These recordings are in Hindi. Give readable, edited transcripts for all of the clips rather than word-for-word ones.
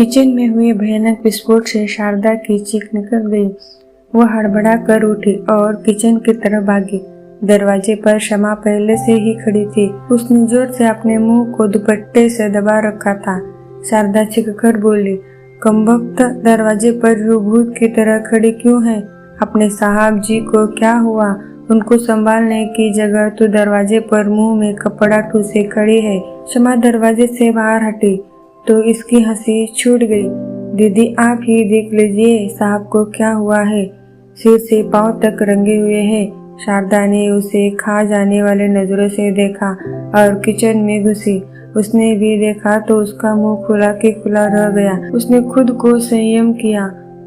किचन में हुए भयानक विस्फोट से शारदा की चीख निकल गई। वह हड़बड़ा कर उठी और किचन की तरफ भागी। दरवाजे पर शमा पहले से ही खड़ी थी। उसने जोर से अपने मुंह को दुपट्टे से दबा रखा था। शारदा चीखकर बोली, कमबख्त, दरवाजे पर भूत की तरह खड़ी क्यों है? अपने साहब जी को क्या हुआ? उनको संभालने की जगह तो दरवाजे पर मुंह में कपड़ा ठूसे खड़ी है। शमा दरवाजे से बाहर हटी तो इसकी हंसी छूट गई। दीदी, आप ही देख लीजिए साहब को क्या हुआ है। सिर से पांव तक रंगे हुए हैं। शारदा ने उसे खा जाने वाले नजरों से देखा और किचन में घुसी। उसने भी देखा तो उसका मुंह खुला के खुला रह गया। उसने खुद को संयम किया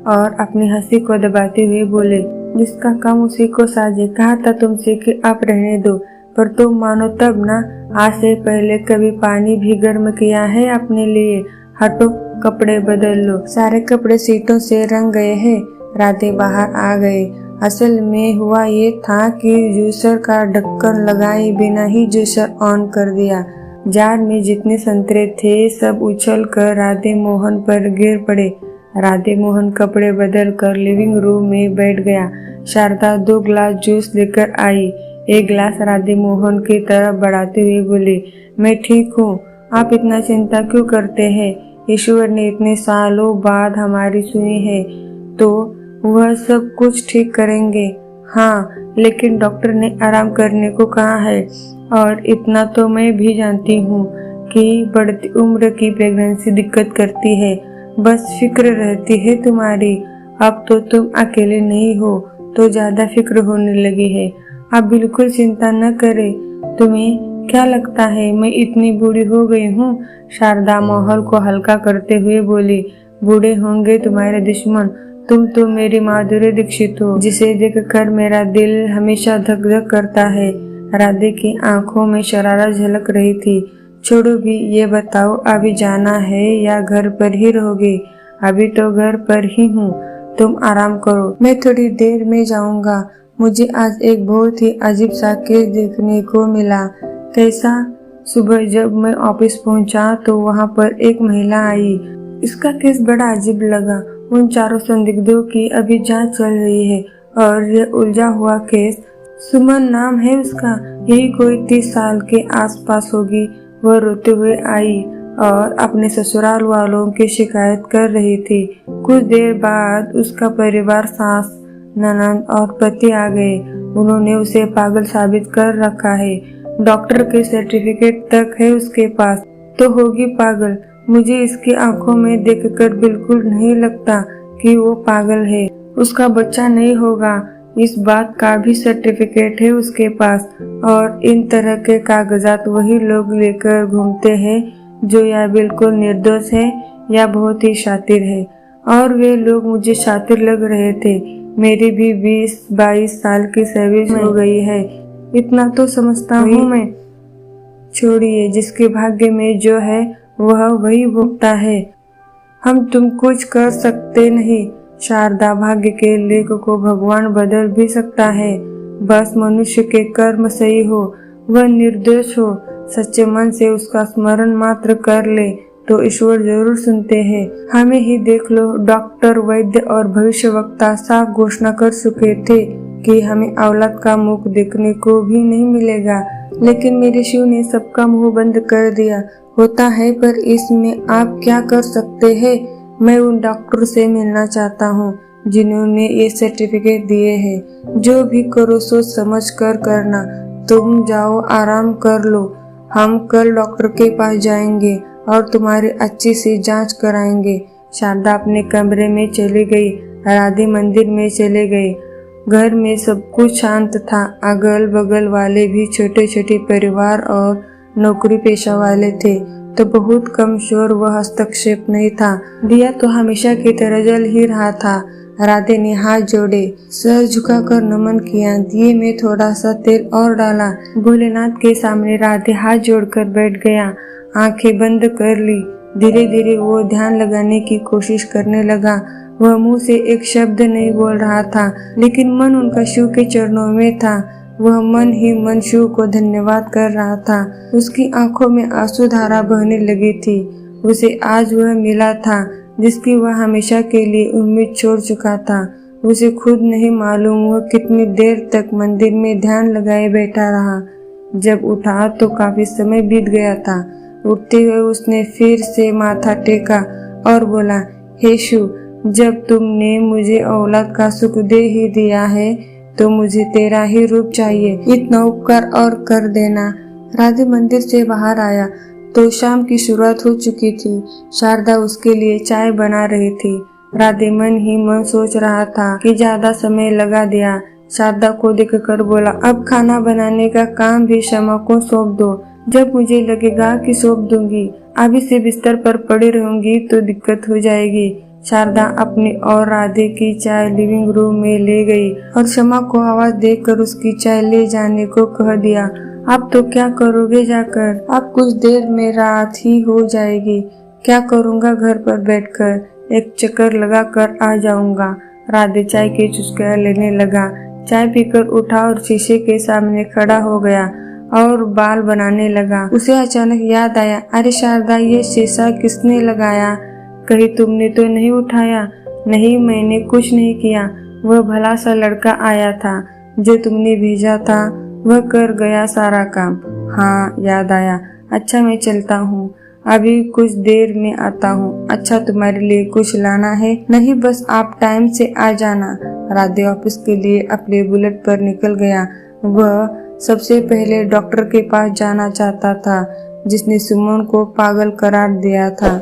और अपनी हंसी को दबाते हुए बोले, जिसका काम उसी को साजे। कहा था तुमसे कि आप रहने दो, पर तुम मानो तब ना। आज से पहले कभी पानी भी गर्म किया है अपने लिए? हटो, कपड़े बदल लो। सारे कपड़े सीटों से रंग गए हैं। राधे बाहर आ गए। असल में हुआ ये था कि जूसर का ढक्कन लगाए बिना ही जूसर ऑन कर दिया। जार में जितने संतरे थे सब उछल कर राधे मोहन पर गिर पड़े। राधे मोहन कपड़े बदल कर लिविंग रूम में बैठ गया। शारदा 2 गिलास जूस लेकर आई। एक गिलास राधे मोहन की तरफ बढ़ाते हुए बोली, मैं ठीक हूँ, आप इतना चिंता क्यों करते हैं? ईश्वर ने इतने सालों बाद हमारी सुनी है तो वह सब कुछ ठीक करेंगे। हाँ, लेकिन डॉक्टर ने आराम करने को कहा है। और इतना तो मैं भी जानती हूँ कि बढ़ती उम्र की प्रेगनेंसी दिक्कत करती है। बस फिक्र रहती है तुम्हारी। अब तो तुम अकेले नहीं हो तो ज्यादा फिक्र होने लगी है। आप बिल्कुल चिंता न करें। तुम्हें क्या लगता है मैं इतनी बूढ़ी हो गई हूँ? शारदा माहौल को हल्का करते हुए बोली, बूढ़े होंगे तुम्हारे दुश्मन। तुम तो मेरी माधुरी दीक्षित हो, जिसे देखकर मेरा दिल हमेशा धक धक करता है। राधे की आंखों में शरारत झलक रही थी। छोड़ो भी, ये बताओ अभी जाना है या घर पर ही रहोगे? अभी तो घर पर ही हूँ, तुम आराम करो, मैं थोड़ी देर में जाऊंगा। मुझे आज एक बहुत ही अजीब सा केस देखने को मिला। कैसा? सुबह जब मैं ऑफिस पहुंचा तो वहां पर एक महिला आई। इसका केस बड़ा अजीब लगा। उन 4 संदिग्धों की अभी जांच चल रही है और ये उलझा हुआ केस, सुमन नाम है उसका, यही कोई 30 साल के आसपास होगी। वह रोते हुए आई और अपने ससुराल वालों की शिकायत कर रही थी। कुछ देर बाद उसका परिवार, सास, ननद और पति आ गए। उन्होंने उसे पागल साबित कर रखा है। डॉक्टर के सर्टिफिकेट तक है उसके पास। तो होगी पागल। मुझे इसकी आंखों में देखकर बिल्कुल नहीं लगता कि वो पागल है। उसका बच्चा नहीं होगा, इस बात का भी सर्टिफिकेट है उसके पास। और इन तरह के कागजात वही लोग लेकर घूमते हैं जो या बिल्कुल निर्दोष है या बहुत ही शातिर है। और वे लोग मुझे शातिर लग रहे थे। मेरी भी 20-22 साल की सर्विस हो गई है, इतना तो समझता हूँ मैं। छोड़िए, जिसके भाग्य में जो है वह वही भोगता है। हम तुम कुछ कर सकते नहीं। शारदा, भाग्य के लेख को भगवान बदल भी सकता है। बस मनुष्य के कर्म सही हो, वह निर्दोष हो, सच्चे मन से उसका स्मरण मात्र कर ले तो ईश्वर जरूर सुनते हैं। हमें ही देख लो, डॉक्टर, वैद्य और भविष्यवक्ता साफ घोषणा कर चुके थे कि हमें औलाद का मुख देखने को भी नहीं मिलेगा। लेकिन मेरे शिव ने सबका मुंह बंद कर दिया। होता है, पर इसमें आप क्या कर सकते हैं? मैं उन डॉक्टर से मिलना चाहता हूँ जिन्होंने ये सर्टिफिकेट दिए हैं। जो भी करो सोच समझ कर करना। तुम जाओ, आराम कर लो। हम कल डॉक्टर के पास जाएंगे और तुम्हारी अच्छी सी जांच कराएंगे। शारदा अपने कमरे में चली गई। राधे मंदिर में चले गए। घर में सब कुछ शांत था। अगल बगल वाले भी छोटे छोटे परिवार और नौकरी पेशा वाले थे, तो बहुत कम शोर व हस्तक्षेप नहीं था। दिया तो हमेशा की तरह जल ही रहा था। राधे ने हाथ जोड़े, सर झुकाकर नमन किया। दिए में थोड़ा सा तेल और डाला। भोलेनाथ के सामने राधे हाथ जोड़कर बैठ गया, आंखें बंद कर ली। धीरे धीरे वो ध्यान लगाने की कोशिश करने लगा। वह मुंह से एक शब्द नहीं बोल रहा था, लेकिन मन उनका शिव के चरणों में था। वह मन ही मन शिव को धन्यवाद कर रहा था। उसकी आंखों में आंसू धारा बहने लगी थी। उसे आज वह मिला था जिसकी वह हमेशा के लिए उम्मीद छोड़ चुका था। उसे खुद नहीं मालूम वह कितनी देर तक मंदिर में ध्यान लगाए बैठा रहा। जब उठा तो काफी समय बीत गया था। उठते हुए उसने फिर से माथा टेका और बोला, हे शिव, जब तुमने मुझे औलाद का सुख दे ही दिया है तो मुझे तेरा ही रूप चाहिए, इतना उपकार और कर देना। राधे मंदिर से बाहर आया तो शाम की शुरुआत हो चुकी थी। शारदा उसके लिए चाय बना रही थी। राधे मन ही मन सोच रहा था कि ज्यादा समय लगा दिया। शारदा को देखकर बोला, अब खाना बनाने का काम भी शमा को सौंप दो। जब मुझे लगेगा कि सौंप दूंगी, अभी से बिस्तर पर पड़ी रहूंगी तो दिक्कत हो जाएगी। शारदा अपनी और राधे की चाय लिविंग रूम में ले गई और शमा को आवाज देकर उसकी चाय ले जाने को कह दिया। अब तो क्या करोगे जाकर? अब कुछ देर में रात ही हो जाएगी। क्या करूँगा घर पर बैठकर? एक चक्कर लगा कर आ जाऊंगा। राधे चाय की चुस्कियां लेने लगा। चाय पीकर उठा और शीशे के सामने खड़ा हो गया और बाल बनाने लगा। उसे अचानक याद आया, अरे शारदा, ये शीशा किसने लगाया? कहीं तुमने तो नहीं उठाया? नहीं, मैंने कुछ नहीं किया। वह भला सा लड़का आया था जो तुमने भेजा था, वह कर गया सारा काम। हाँ, याद आया। अच्छा, मैं चलता हूँ, अभी कुछ देर में आता हूँ। अच्छा, तुम्हारे लिए कुछ लाना है? नहीं, बस आप टाइम से आ जाना। राधे ऑफिस के लिए अपने बुलेट पर निकल गया। वह सबसे पहले डॉक्टर के पास जाना चाहता था जिसने सुमन को पागल करार दिया था।